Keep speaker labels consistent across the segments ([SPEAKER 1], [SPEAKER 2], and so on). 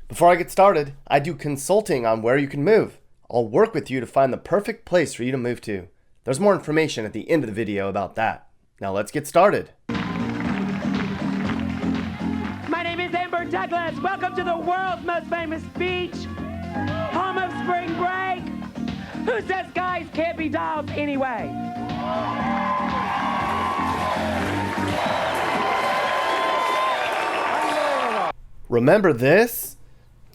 [SPEAKER 1] Before I get started, I do consulting on where you can move. I'll work with you to find the perfect place for you to move to. There's more information at the end of the video about that. Now let's get started.
[SPEAKER 2] My name is Amber Douglas. Welcome to the world's most famous beach, home of spring break. Who says guys can't be dolls anyway?
[SPEAKER 1] Remember this?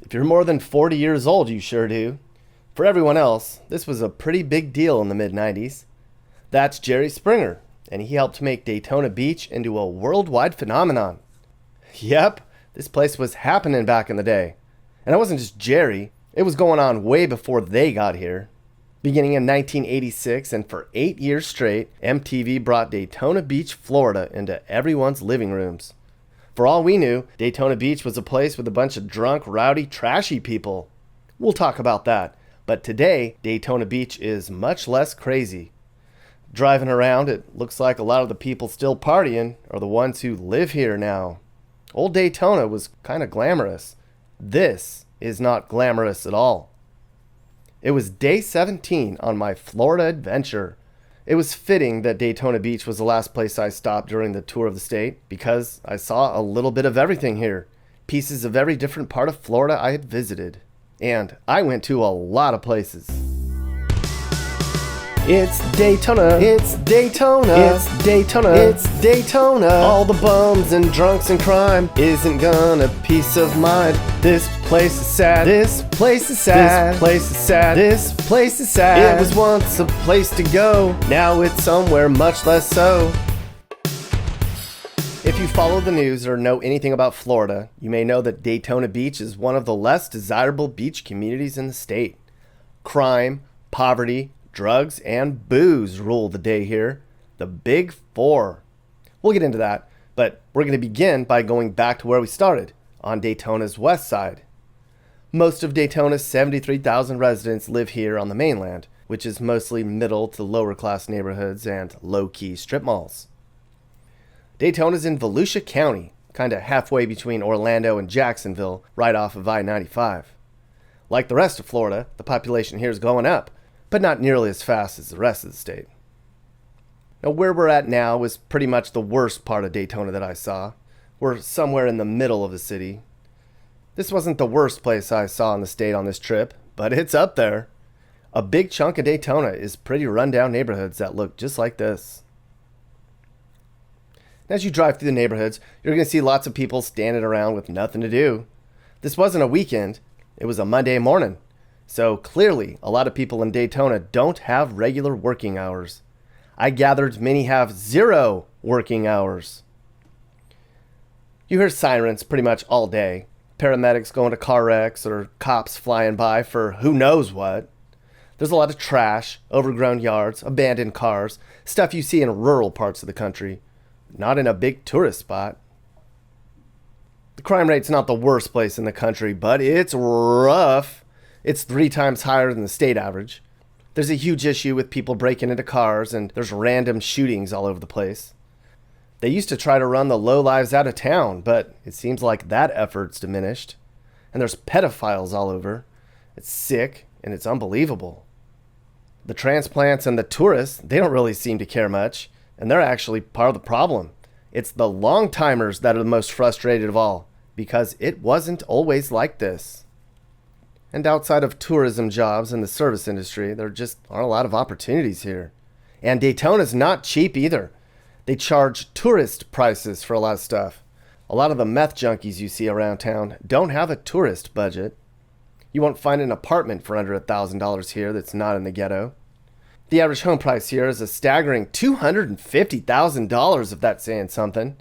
[SPEAKER 1] If you're more than 40 years old, you sure do. For everyone else, this was a pretty big deal in the mid-90s. That's Jerry Springer, and he helped make Daytona Beach into a worldwide phenomenon. Yep, this place was happening back in the day. And it wasn't just Jerry, it was going on way before they got here. Beginning in 1986, and for 8 years straight, MTV brought Daytona Beach, Florida into everyone's living rooms. For all we knew, Daytona Beach was a place with a bunch of drunk, rowdy, trashy people. We'll talk about that, but today, Daytona Beach is much less crazy. Driving around, it looks like a lot of the people still partying are the ones who live here now. Old Daytona was kind of glamorous. This is not glamorous at all. It was day 17 on my Florida adventure. It was fitting that Daytona Beach was the last place I stopped during the tour of the state because I saw a little bit of everything here. Pieces of every different part of Florida I had visited. And I went to a lot of places. It's Daytona, it's Daytona, it's Daytona, it's Daytona. All the bums and drunks and crime isn't gonna peace of mind. This place is sad, this place is sad, this place is sad, this place is sad. It was once a place to go, now it's somewhere much less so. If you follow the news or know anything about Florida, you may know that Daytona Beach is one of the less desirable beach communities in the state. Crime, poverty, drugs, and booze rule the day here. The Big Four. We'll get into that, but we're going to begin by going back to where we started, on Daytona's west side. Most of Daytona's 73,000 residents live here on the mainland, which is mostly middle to lower class neighborhoods and low-key strip malls. Daytona's in Volusia County, kind of halfway between Orlando and Jacksonville, right off of I-95. Like the rest of Florida, the population here is going up, but not nearly as fast as the rest of the state. Now, where we're at now is pretty much the worst part of Daytona that I saw. We're somewhere in the middle of the city. This wasn't the worst place I saw in the state on this trip, but it's up there. A big chunk of Daytona is pretty rundown neighborhoods that look just like this. As you drive through the neighborhoods, you're going to see lots of people standing around with nothing to do. This wasn't a weekend, it was a Monday morning. So clearly, a lot of people in Daytona don't have regular working hours. I gathered many have 0 working hours. You hear sirens pretty much all day. Paramedics going to car wrecks or cops flying by for who knows what. There's a lot of trash, overgrown yards, abandoned cars, stuff you see in rural parts of the country, not in a big tourist spot. The crime rate's not the worst place in the country, but it's rough. It's 3 times higher than the state average. There's a huge issue with people breaking into cars, and there's random shootings all over the place. They used to try to run the lowlives out of town, but it seems like that effort's diminished. And there's pedophiles all over. It's sick, and it's unbelievable. The transplants and the tourists, they don't really seem to care much, and they're actually part of the problem. It's the long-timers that are the most frustrated of all, because it wasn't always like this. And outside of tourism jobs and the service industry, there just aren't a lot of opportunities here. And Daytona's not cheap either. They charge tourist prices for a lot of stuff. A lot of the meth junkies you see around town don't have a tourist budget. You won't find an apartment for under $1,000 here that's not in the ghetto. The average home price here is a staggering $250,000, if that's saying something.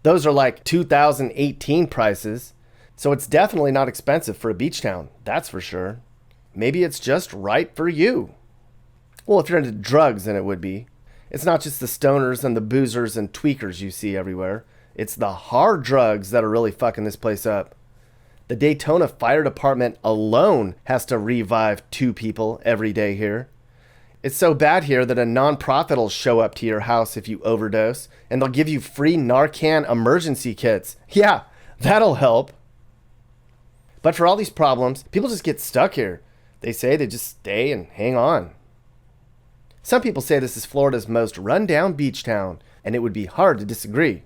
[SPEAKER 1] Those are like 2018 prices. So it's definitely not expensive for a beach town, that's for sure. Maybe it's just right for you. Well, if you're into drugs, then it would be. It's not just the stoners and the boozers and tweakers you see everywhere. It's the hard drugs that are really fucking this place up. The Daytona Fire Department alone has to revive 2 people every day here. It's so bad here that a nonprofit will show up to your house if you overdose, and they'll give you free Narcan emergency kits. Yeah, that'll help. But for all these problems, people just get stuck here. They say they just stay and hang on. Some people say this is Florida's most run-down beach town, and it would be hard to disagree.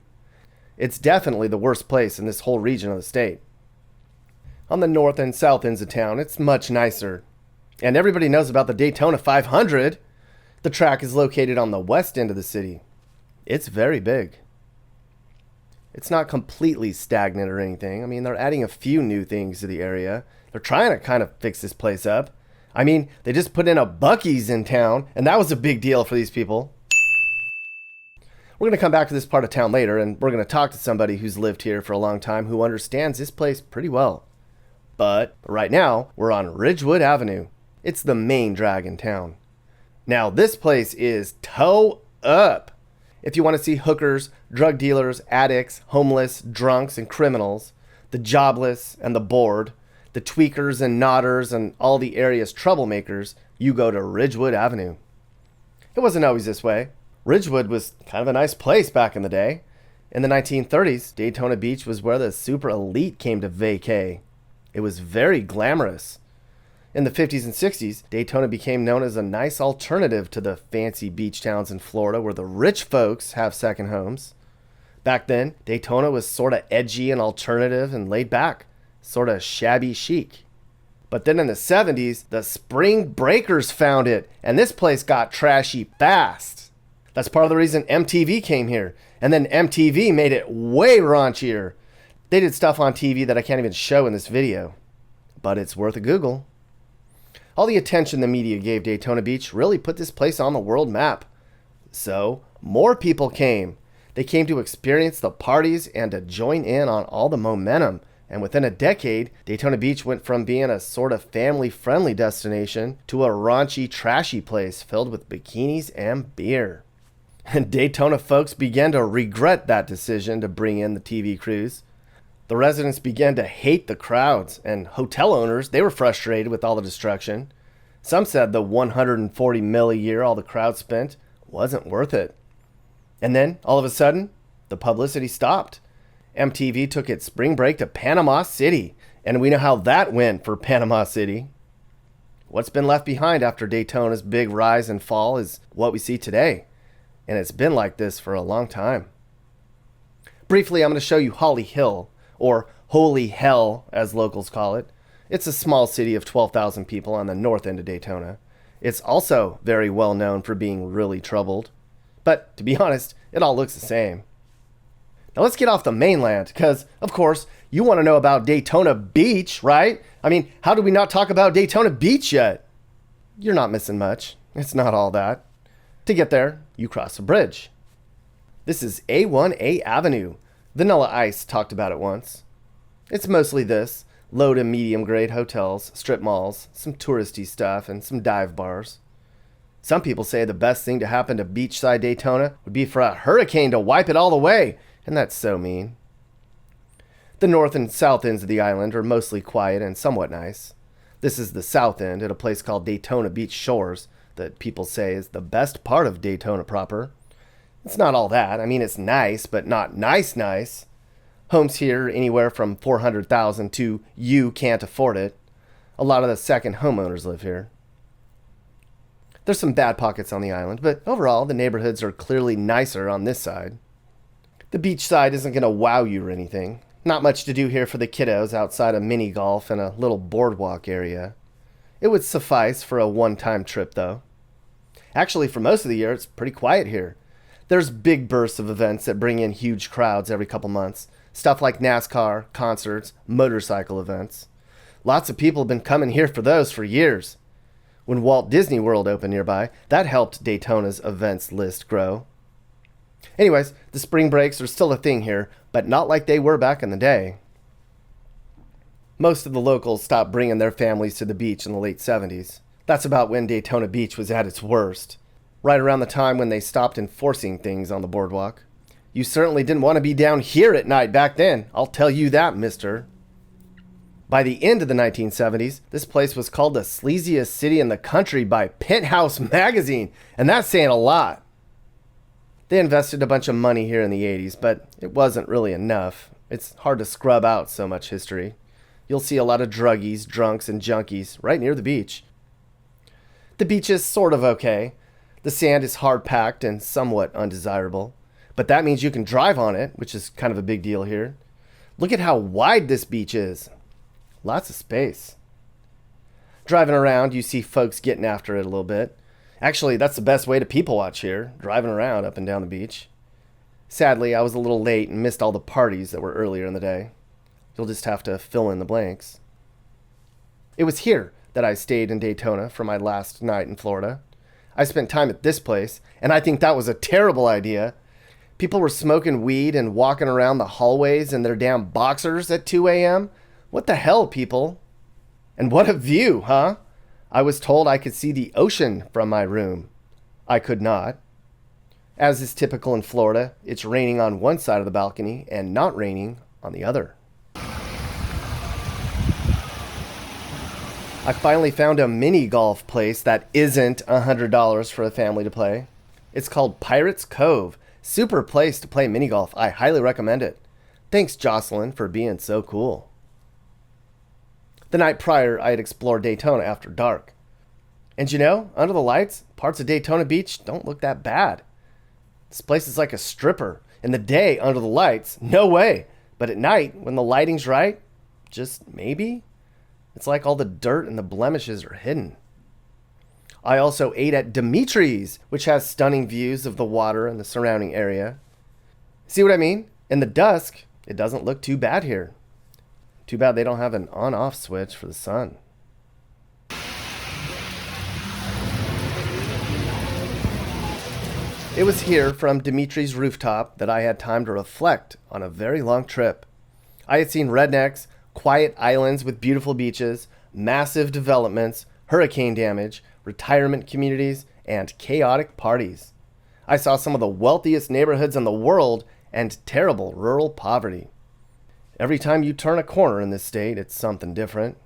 [SPEAKER 1] It's definitely the worst place in this whole region of the state. On the north and south ends of town, it's much nicer. And everybody knows about the Daytona 500. The track is located on the west end of the city. It's very big. It's not completely stagnant or anything. I mean, they're adding a few new things to the area. They're trying to kind of fix this place up. I mean, they just put in a Buc-ee's in town, and that was a big deal for these people. We're going to come back to this part of town later, and we're going to talk to somebody who's lived here for a long time who understands this place pretty well. But right now, we're on Ridgewood Avenue. It's the main drag in town. Now, this place is toe up. If you want to see hookers, drug dealers, addicts, homeless, drunks, and criminals, the jobless and the bored, the tweakers and nodders, and all the area's troublemakers, you go to Ridgewood Avenue. It wasn't always this way. Ridgewood was kind of a nice place back in the day. In the 1930s, Daytona Beach was where the super elite came to vacay. It was very glamorous. In the 50s and 60s, Daytona became known as a nice alternative to the fancy beach towns in Florida where the rich folks have second homes. Back then, Daytona was sort of edgy and alternative and laid back, sort of shabby chic. But then in the 70s, the Spring Breakers found it, and this place got trashy fast. That's part of the reason MTV came here, and then MTV made it way raunchier. They did stuff on TV that I can't even show in this video, but it's worth a Google. All the attention the media gave Daytona Beach really put this place on the world map. So, more people came. They came to experience the parties and to join in on all the momentum. And within a decade, Daytona Beach went from being a sort of family-friendly destination to a raunchy, trashy place filled with bikinis and beer. And Daytona folks began to regret that decision to bring in the TV crews. The residents began to hate the crowds, and hotel owners, they were frustrated with all the destruction. Some said the $140 million a year all the crowd spent wasn't worth it. And then, all of a sudden, the publicity stopped. MTV took its spring break to Panama City, and we know how that went for Panama City. What's been left behind after Daytona's big rise and fall is what we see today, and it's been like this for a long time. Briefly, I'm going to show you Holly Hill, or Holy Hell, as locals call it. It's a small city of 12,000 people on the north end of Daytona. It's also very well known for being really troubled. But, to be honest, it all looks the same. Now let's get off the mainland, because, of course, you want to know about Daytona Beach, right? I mean, how did we not talk about Daytona Beach yet? You're not missing much. It's not all that. To get there, you cross a bridge. This is A1A Avenue. Vanilla Ice talked about it once. It's mostly this, low to medium grade hotels, strip malls, some touristy stuff, and some dive bars. Some people say the best thing to happen to beachside Daytona would be for a hurricane to wipe it all away, and that's so mean. The north and south ends of the island are mostly quiet and somewhat nice. This is the south end at a place called Daytona Beach Shores that people say is the best part of Daytona proper. It's not all that. I mean, it's nice, but not nice. Homes here anywhere from $400,000 to you can't afford it. A lot of the second homeowners live here. There's some bad pockets on the island, but overall, the neighborhoods are clearly nicer on this side. The beach side isn't going to wow you or anything. Not much to do here for the kiddos outside of mini golf and a little boardwalk area. It would suffice for a one-time trip, though. Actually, for most of the year, it's pretty quiet here. There's big bursts of events that bring in huge crowds every couple months. Stuff like NASCAR, concerts, motorcycle events. Lots of people have been coming here for those for years. When Walt Disney World opened nearby, that helped Daytona's events list grow. Anyways, the spring breaks are still a thing here, but not like they were back in the day. Most of the locals stopped bringing their families to the beach in the late 70s. That's about when Daytona Beach was at its worst. Right around the time when they stopped enforcing things on the boardwalk. You certainly didn't want to be down here at night back then, I'll tell you that, mister. By the end of the 1970s, this place was called the sleaziest city in the country by Penthouse magazine, and that's saying a lot. They invested a bunch of money here in the 80s, but it wasn't really enough. It's hard to scrub out so much history. You'll see a lot of druggies, drunks, and junkies right near the beach. The beach is sort of okay. The sand is hard-packed and somewhat undesirable, but that means you can drive on it, which is kind of a big deal here. Look at how wide this beach is. Lots of space. Driving around, you see folks getting after it a little bit. Actually, that's the best way to people watch here, driving around up and down the beach. Sadly, I was a little late and missed all the parties that were earlier in the day. You'll just have to fill in the blanks. It was here that I stayed in Daytona for my last night in Florida. I spent time at this place, and I think that was a terrible idea. People were smoking weed and walking around the hallways in their damn boxers at 2 a.m. What the hell, people? And what a view, huh? I was told I could see the ocean from my room. I could not. As is typical in Florida, it's raining on one side of the balcony and not raining on the other. I finally found a mini golf place that isn't $100 for a family to play. It's called Pirates Cove. Super place to play mini golf. I highly recommend it. Thanks, Jocelyn, for being so cool. The night prior, I had explored Daytona after dark. And you know, under the lights, parts of Daytona Beach don't look that bad. This place is like a stripper. In the day, under the lights, no way. But at night, when the lighting's right, just maybe, it's like all the dirt and the blemishes are hidden. I also ate at Dimitri's, which has stunning views of the water and the surrounding area. See what I mean? In the dusk, it doesn't look too bad here. Too bad they don't have an on-off switch for the sun. It was here from Dimitri's rooftop that I had time to reflect on a very long trip. I had seen rednecks, quiet islands with beautiful beaches, massive developments, hurricane damage, retirement communities, and chaotic parties. I saw some of the wealthiest neighborhoods in the world and terrible rural poverty. Every time you turn a corner in this state, it's something different.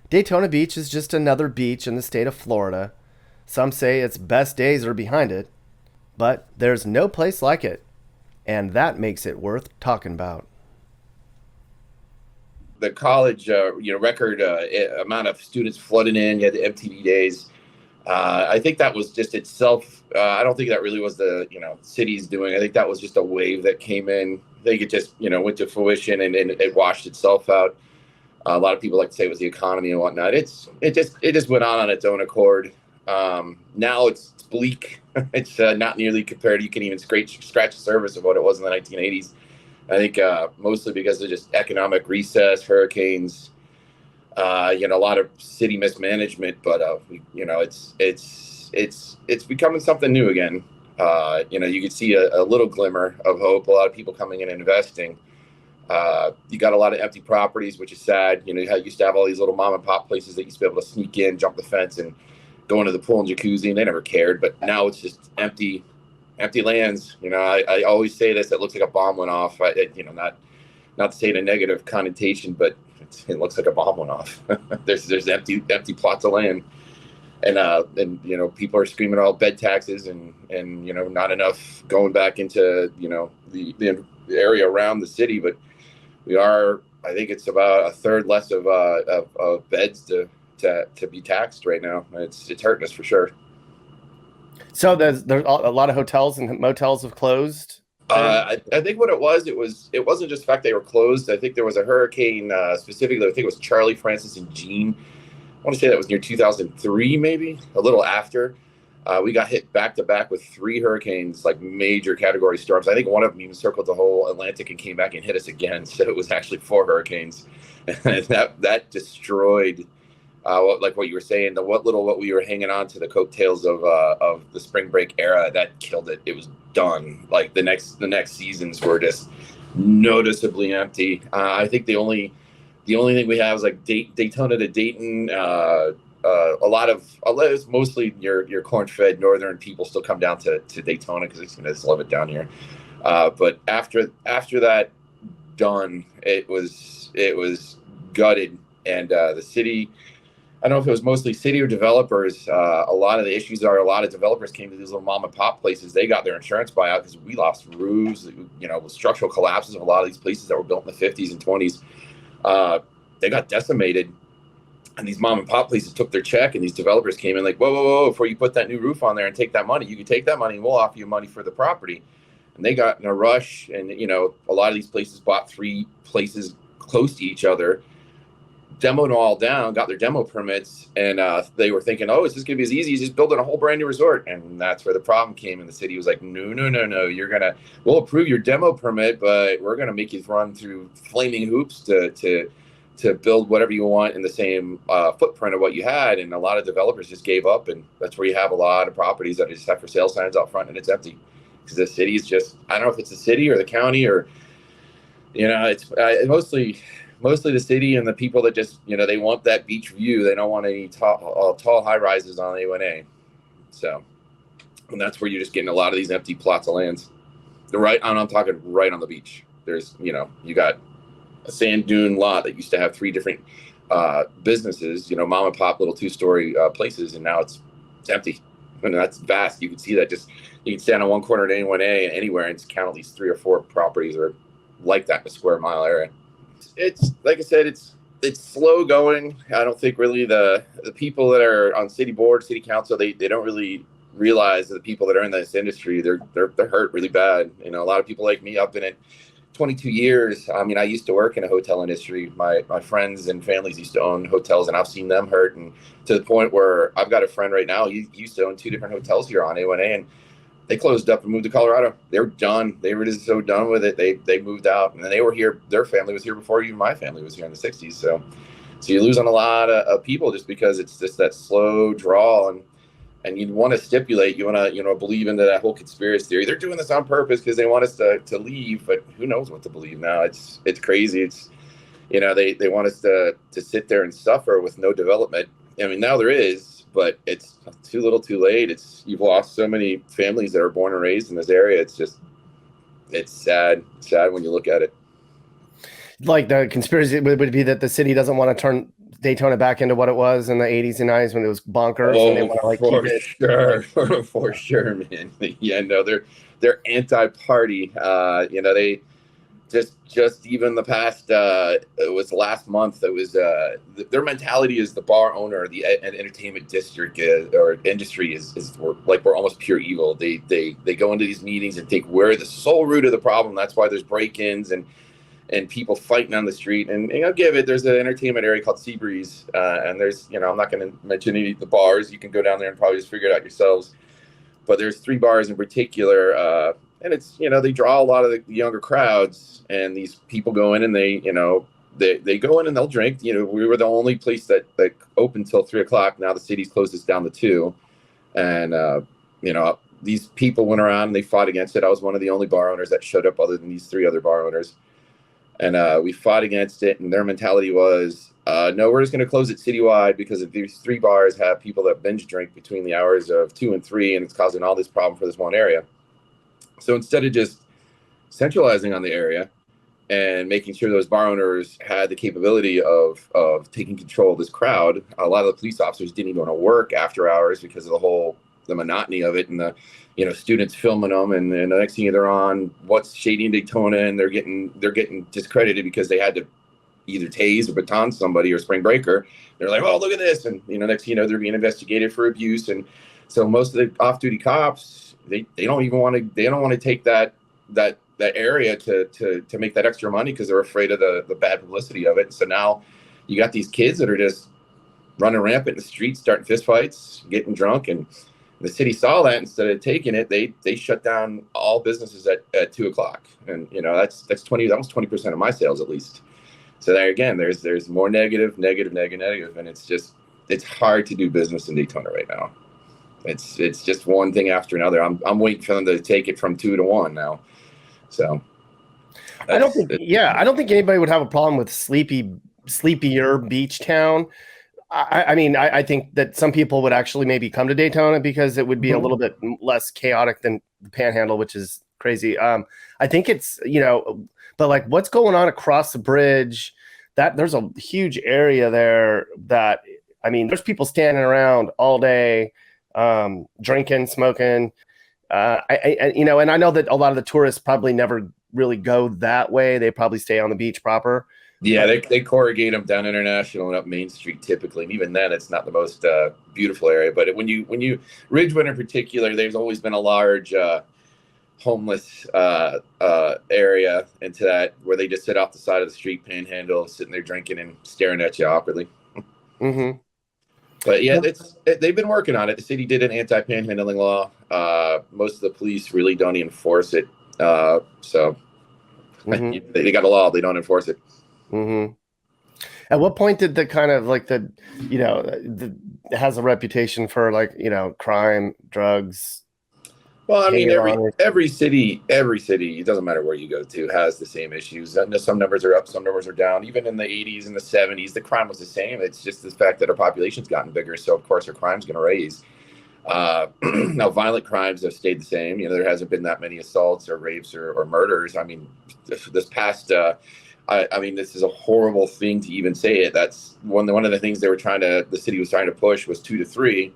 [SPEAKER 1] Daytona Beach is just another beach in the state of Florida. Some say its best days are behind it, but there's no place like it, and that makes it worth talking about.
[SPEAKER 3] The college, record amount of students flooding in. You had the MTV days. I think that was just itself. I don't think that really was the city's doing. I think that was just a wave that came in. I think it just went to fruition and it washed itself out. A lot of people like to say it was the economy and whatnot. It just went on its own accord. Now it's bleak. It's not nearly compared. You can even scratch the surface of what it was in the 1980s. I think mostly because of just economic recess, hurricanes, a lot of city mismanagement. But it's becoming something new again. You can see a little glimmer of hope. A lot of people coming in and investing. You got a lot of empty properties, which is sad. You used to have all these little mom and pop places that used to be able to sneak in, jump the fence, and go into the pool and jacuzzi, and they never cared. But now it's just empty lands. I always say this: it looks like a bomb went off. Not to say in a negative connotation, but it looks like a bomb went off. there's empty plots of land, and people are screaming all bed taxes and not enough going back into the area around the city. But I think it's about a third less of beds to be taxed right now. It's hurting us for sure.
[SPEAKER 1] So there's a lot of hotels and motels have closed.
[SPEAKER 3] I think what it wasn't just the fact they were closed. I think there was a hurricane specifically. I think it was Charlie, Francis, and Jean. I want to say that was near 2003, maybe a little after. We got hit back to back with 3 hurricanes, like major category storms. I think one of them even circled the whole Atlantic and came back and hit us again. So it was actually 4 hurricanes, and that destroyed. What you were saying, what we were hanging on to, the coattails of the spring break era, that killed it. It was done. Like the next seasons were just noticeably empty. I think the only thing we have is like Daytona to Dayton. It's mostly your corn-fed northern people still come down to Daytona because they just love it down here. But after that done, it was gutted, and the city. I don't know if it was mostly city or developers. A lot of the issues are a lot of developers came to these little mom and pop places. They got their insurance buyout because we lost roofs, with structural collapses of a lot of these places that were built in the 50s and 20s. They got decimated. And these mom and pop places took their check, and these developers came in like, whoa, whoa, whoa, before you put that new roof on there and take that money, you can take that money and we'll offer you money for the property. And they got in a rush. And, a lot of these places bought 3 places close to each other, demoed them all down, got their demo permits. And they were thinking, oh, it's just going to be as easy as just building a whole brand new resort. And that's where the problem came. And the city was like, no, we'll approve your demo permit, but we're going to make you run through flaming hoops to build whatever you want in the same footprint of what you had. And a lot of developers just gave up. And that's where you have a lot of properties that just have for sale signs out front and it's empty. Because the city is just, I don't know if it's the city or the county or, it's mostly the city and the people that just, they want that beach view. They don't want any tall high rises on A1A. So, and that's where you're just getting a lot of these empty plots of lands. I'm talking right on the beach. There's, you got a sand dune lot that used to have 3 different businesses, mom and pop little 2-story places, and now it's empty. And that's vast. You can see that you can stand on one corner at A1A anywhere and count at least 3 or 4 properties are like that in a square mile area. It's like I said, it's slow going. I don't think really the people that are on city board, city council, they don't really realize that the people that are in this industry, they're hurt really bad. A lot of people like me, I've been in 22 years. I mean, I used to work in a hotel industry. My friends and families used to own hotels, and I've seen them hurt. And to the point where I've got a friend right now, he used to own 2 different hotels here on A1A, and they closed up and moved to Colorado. They were done. They were just so done with it. They moved out, and then they were here. Their family was here before even my family was here in the 60s. So you lose on a lot of people just because it's just that slow draw, and you want to stipulate, you want to, believe into that whole conspiracy theory. They're doing this on purpose because they want us to leave, but who knows what to believe now? It's crazy. It's, they want us to sit there and suffer with no development. I mean, now there is, but it's too little, too late. You've lost so many families that are born and raised in this area. It's sad when you look at it.
[SPEAKER 1] Like the conspiracy would be that the city doesn't want to turn Daytona back into what it was in the 80s and 90s when it was bonkers.
[SPEAKER 3] Oh,
[SPEAKER 1] and they want to
[SPEAKER 3] for
[SPEAKER 1] keep
[SPEAKER 3] sure. For sure, man. Yeah, no, they're anti-party. They just even the past, it was last month, it was, their mentality is the bar owner, the entertainment district or industry is we're almost pure evil. They go into these meetings and think we're the sole root of the problem. That's why there's break-ins and people fighting on the street. And I'll give it, there's an entertainment area called Seabreeze. And there's, I'm not going to mention any of the bars. You can go down there and probably just figure it out yourselves. But there's 3 bars in particular. And it's, they draw a lot of the younger crowds, and these people go in and they go in and they'll drink. We were the only place that opened till 3:00. Now the city's closed us down to 2. And, these people went around and they fought against it. I was one of the only bar owners that showed up other than these 3 other bar owners. And we fought against it, and their mentality was, no, we're just going to close it citywide because if these 3 bars have people that binge drink between the hours of 2 and 3, and it's causing all this problem for this one area. So instead of just centralizing on the area and making sure those bar owners had the capability of taking control of this crowd, a lot of the police officers didn't even want to work after hours because of the monotony of it, and the students filming them, and the next thing they're on what's shady in Daytona, and they're getting discredited because they had to either tase or baton somebody or spring breaker. They're like, oh, look at this, and next thing they're being investigated for abuse. And so most of the off-duty cops, they don't want to take that area to make that extra money because they're afraid of the bad publicity of it. And so now you got these kids that are just running rampant in the streets, starting fistfights, getting drunk, and the city saw that. Instead of taking it, they shut down all businesses at 2:00, and that's almost 20% of my sales at least. So there again, there's more negative, and it's hard to do business in Daytona right now. It's just one thing after another. I'm waiting for them to take it from 2 to 1 now. So
[SPEAKER 1] I don't think anybody would have a problem with sleepier beach town. I think that some people would actually maybe come to Daytona because it would be a little bit less chaotic than the Panhandle, which is crazy. I think it's, but like what's going on across the bridge, that there's a huge area there that, there's people standing around all day, drinking, smoking. And I know that a lot of the tourists probably never really go that way. They probably stay on the beach proper.
[SPEAKER 3] Yeah, they corrugate them down International and up Main Street typically, and even then, it's not the most beautiful area. But when you Ridgewood in particular, there's always been a large homeless area into that where they just sit off the side of the street, panhandle, sitting there drinking and staring at you awkwardly.
[SPEAKER 1] Mm-hmm.
[SPEAKER 3] But yeah, they've been working on it. The city did an anti-panhandling law. Most of the police really don't enforce it. So
[SPEAKER 1] Mm-hmm.
[SPEAKER 3] they got a law, they don't enforce it.
[SPEAKER 1] Mm-hmm. At what point did the kind of like it has a reputation for like, crime, drugs?
[SPEAKER 3] Well, I mean, every city, it doesn't matter where you go to, has the same issues. Some numbers are up, some numbers are down. Even in the 80s and the 70s, the crime was the same. It's just the fact that our population's gotten bigger, so of course our crime's going to raise. Now, violent crimes have stayed the same. There hasn't been that many assaults or rapes or murders. I mean, this past, I mean, this is a horrible thing to even say it. That's one of the things the city was trying to push was 2 to 3.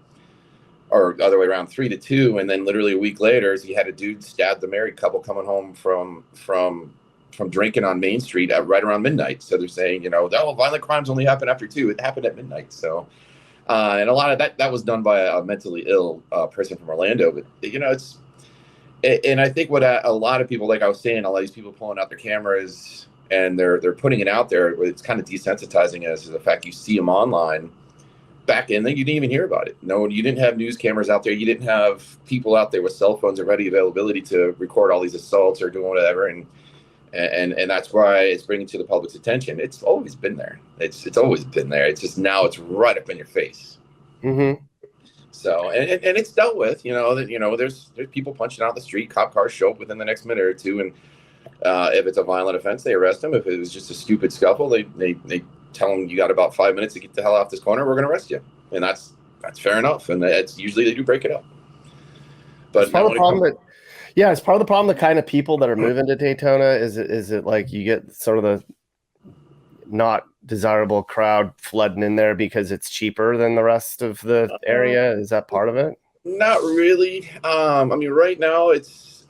[SPEAKER 3] Or other way around, 3 to 2, and then literally a week later, he had a dude stab the married couple coming home from drinking on Main Street at right around midnight. So they're saying, violent crimes only happen after 2. It happened at midnight. So, and a lot of that was done by a mentally ill person from Orlando. But and I think what a lot of people, like I was saying, a lot of these people pulling out their cameras and they're putting it out there. It's kind of desensitizing as to the fact you see them online. Back in then, you didn't even hear about it. No, you didn't have news cameras out there. You didn't have people out there with cell phones and ready availability to record all these assaults or doing whatever. And that's why it's bringing to the public's attention. It's always been there. It's always been there. It's just now it's right up in your face.
[SPEAKER 1] Mm-hmm.
[SPEAKER 3] So and it's dealt with. There's people punching out the street. Cop cars show up within the next minute or two, and if it's a violent offense, they arrest them. If it was just a stupid scuffle, they tell them you got about 5 minutes to get the hell off this corner. We're going to arrest you, and that's fair enough. And it's usually they do break it up. But
[SPEAKER 1] it's part of the problem it's part of the problem. The kind of people that are moving to Daytona is it like you get sort of the not desirable crowd flooding in there because it's cheaper than the rest of the area. Is that part of it?
[SPEAKER 3] Not really. I mean, right now it's.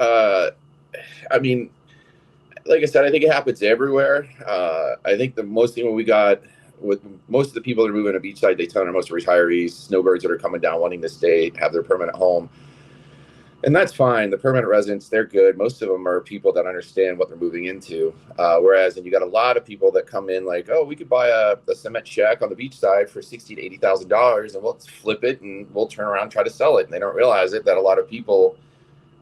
[SPEAKER 3] Like I said, I think it happens everywhere. I think the most thing we got with most of the people that are moving to beachside Daytona, most are retirees, snowbirds that are coming down wanting to stay, have their permanent home. And that's fine. The permanent residents, they're good. Most of them are people that understand what they're moving into. Whereas, and you got a lot of people that come in like, oh, we could buy a cement shack on the beachside for $60,000 to $80,000 and we'll flip it and we'll turn around and try to sell it. And they don't realize that a lot of people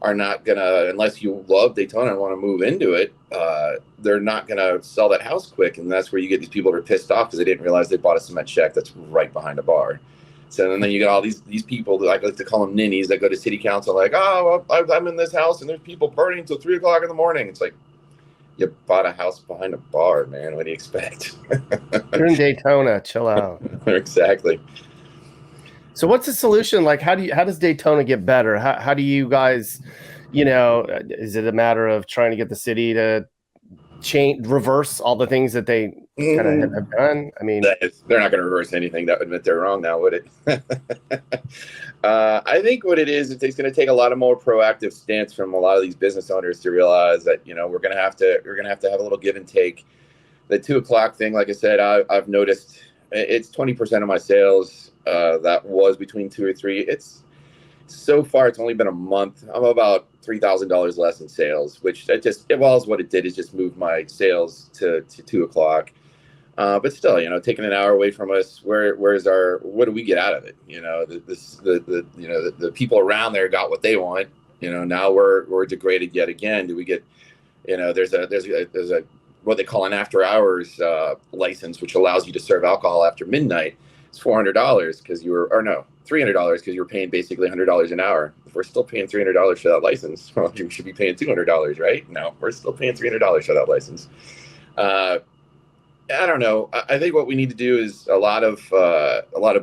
[SPEAKER 3] are not gonna, unless you love Daytona and want to move into it, they're not gonna sell that house quick, and that's where you get these people that are pissed off because they didn't realize they bought a cement shack that's right behind a bar. So and then you get all these people that I like to call them ninnies that go to city council like, oh, well, I'm in this house and there's people burning until 3 o'clock in the morning. It's like, you bought a house behind a bar, man. What do you expect?
[SPEAKER 1] You're in Daytona. Chill out.
[SPEAKER 3] Exactly.
[SPEAKER 1] So what's the solution? Like, how does Daytona get better? How do you guys, is it a matter of trying to get the city to reverse all the things that they kind of have done? I mean,
[SPEAKER 3] they're not going to reverse anything. That would admit they're wrong now, would it? I think what it is, it's going to take a lot of more proactive stance from a lot of these business owners to realize that, we're going to have to have a little give and take. The 2 o'clock thing, like I said, I've noticed it's 20% of my sales. That was between 2 or 3. It's so far, it's only been a month. I'm about $3,000 less in sales, which what it did is just move my sales to 2 o'clock. But still, taking an hour away from us, what do we get out of it? The people around there got what they want. Now we're degraded yet again. Do we get, there's a what they call an after hours license, which allows you to serve alcohol after midnight. It's $400 because $300 because you were paying basically $100 an hour. If we're still paying $300 for that license, well, you should be paying $200, right? No, we're still paying $300 for that license. I don't know. I think what we need to do is a lot of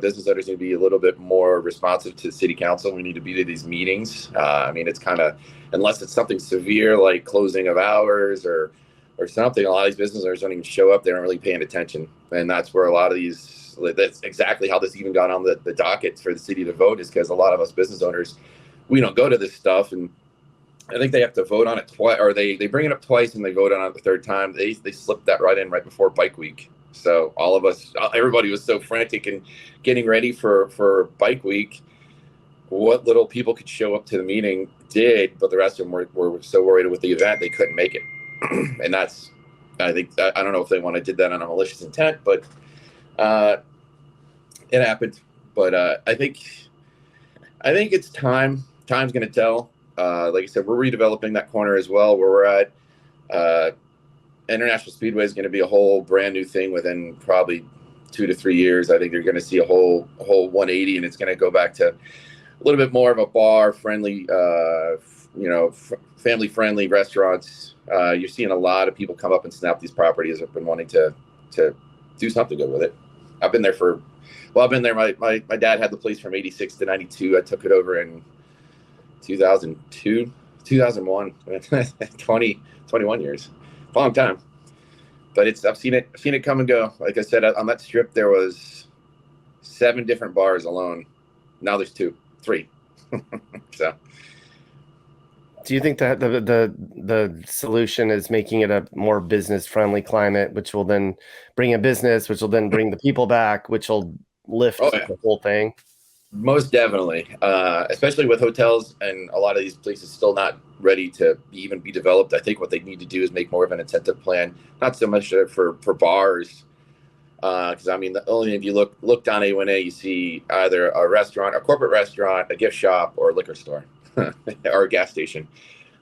[SPEAKER 3] business owners need to be a little bit more responsive to city council. We need to be to these meetings. It's kind of, unless it's something severe like closing of hours or something, a lot of these business owners don't even show up. They aren't really paying attention. And that's where a lot of that's exactly how this even got on the docket for the city to vote, is because a lot of us business owners, we don't go to this stuff. And I think they have to vote on it twice, or they bring it up twice and they vote on it the third time. They slipped that right in right before Bike Week. So all of us, everybody was so frantic and getting ready for Bike Week. What little people could show up to the meeting did, but the rest of them were so worried with the event they couldn't make it. And that's, I think, I don't know if they did that on a malicious intent, but it happened. But I think it's time. Time's going to tell. Like I said, we're redeveloping that corner as well where we're at. International Speedway is going to be a whole brand new thing within probably 2 to 3 years. I think you're going to see a whole 180, and it's going to go back to a little bit more of a bar friendly, family friendly restaurants. You're seeing a lot of people come up and snap these properties. I've been wanting to do something good with it. I've been there my dad had the place from 86 to 92. I took it over in 2002, 2001, 21 years, long time. But I've seen it come and go. Like I said, on that strip, there was 7 different bars alone. Now there's 3. So.
[SPEAKER 1] Do you think that the solution is making it a more business friendly climate, which will then bring in business, which will then bring the people back, which will lift the whole thing?
[SPEAKER 3] Most definitely, especially with hotels and a lot of these places still not ready to even be developed. I think what they need to do is make more of an incentive plan, not so much for bars, because I mean, if you look down A1A, you see either a restaurant, a corporate restaurant, a gift shop, or a liquor store, or a gas station.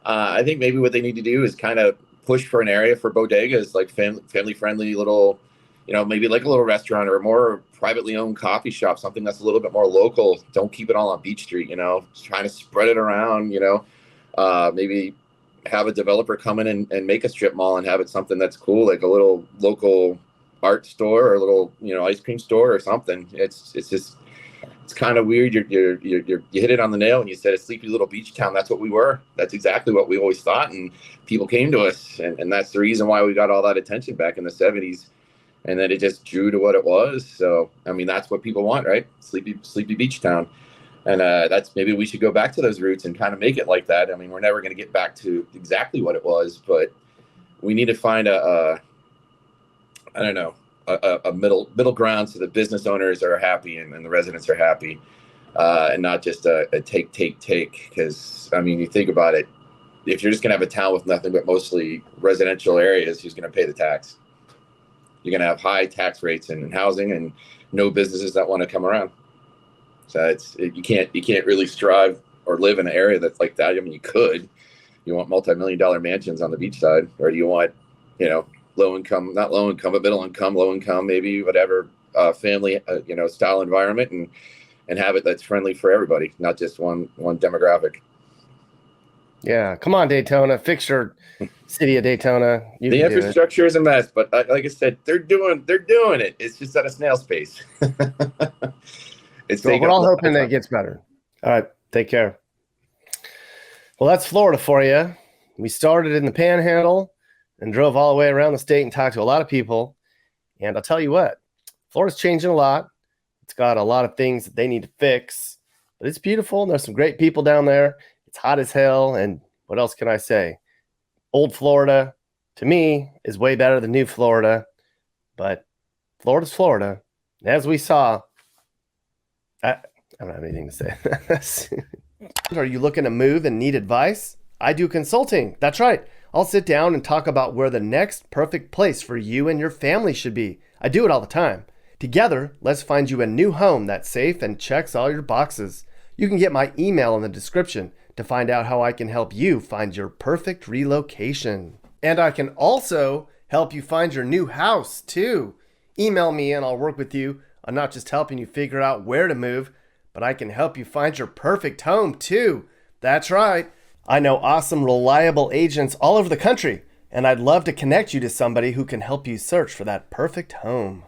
[SPEAKER 3] I think maybe what they need to do is kind of push for an area for bodegas, like family friendly little, maybe like a little restaurant or a more privately owned coffee shop, something that's a little bit more local. Don't keep it all on Beach Street, just trying to spread it around, maybe have a developer come in and make a strip mall and have it something that's cool, like a little local art store or a little, ice cream store or something. It's kind of weird. You hit it on the nail and you said a sleepy little beach town. That's what we were. That's exactly what we always thought. And people came to us. And that's the reason why we got all that attention back in the 70s. And then it just drew to what it was. So, I mean, that's what people want, right? Sleepy beach town. And that's maybe we should go back to those roots and kind of make it like that. I mean, we're never going to get back to exactly what it was, but we need to find a middle ground so the business owners are happy and the residents are happy, and not just a take. Because, I mean, you think about it, if you're just going to have a town with nothing but mostly residential areas, who's going to pay the tax? You're going to have high tax rates in housing and no businesses that want to come around. So you can't really strive or live in an area that's like that. I mean, you could. You want multi-million-dollar mansions on the beachside, or do you want, low income, not low income, but middle income, low income, maybe whatever, family, style environment, and have it that's friendly for everybody, not just one demographic.
[SPEAKER 1] Yeah, come on, Daytona, fix your city of Daytona.
[SPEAKER 3] The infrastructure is a mess, but like I said, they're doing it. It's just at a snail's pace.
[SPEAKER 1] We're all hoping that it gets better. All right, take care. Well, that's Florida for you. We started in the Panhandle and drove all the way around the state and talked to a lot of people. And I'll tell you what, Florida's changing a lot. It's got a lot of things that they need to fix, but it's beautiful. And there's some great people down there. It's hot as hell. And what else can I say? Old Florida, to me, is way better than new Florida. But Florida's Florida. And as we saw, I don't have anything to say. Are you looking to move and need advice? I do consulting. That's right. I'll sit down and talk about where the next perfect place for you and your family should be. I do it all the time. Together, let's find you a new home that's safe and checks all your boxes. You can get my email in the description to find out how I can help you find your perfect relocation. And I can also help you find your new house too. Email me and I'll work with you on not just helping you figure out where to move, but I can help you find your perfect home too. That's right. I know awesome, reliable agents all over the country, and I'd love to connect you to somebody who can help you search for that perfect home.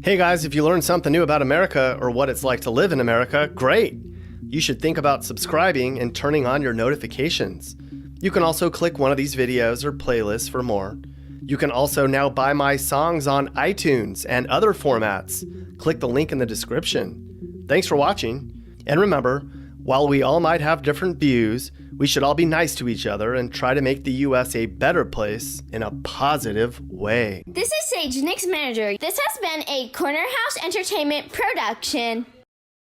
[SPEAKER 1] Hey guys, if you learned something new about America or what it's like to live in America, great. You should think about subscribing and turning on your notifications. You can also click one of these videos or playlists for more. You can also now buy my songs on iTunes and other formats. Click the link in the description. Thanks for watching, and remember, While we all might have different views, we should all be nice to each other and try to make the U.S. a better place in a positive way.
[SPEAKER 4] This is Sage, Nick's manager. This has been a Corner House Entertainment production.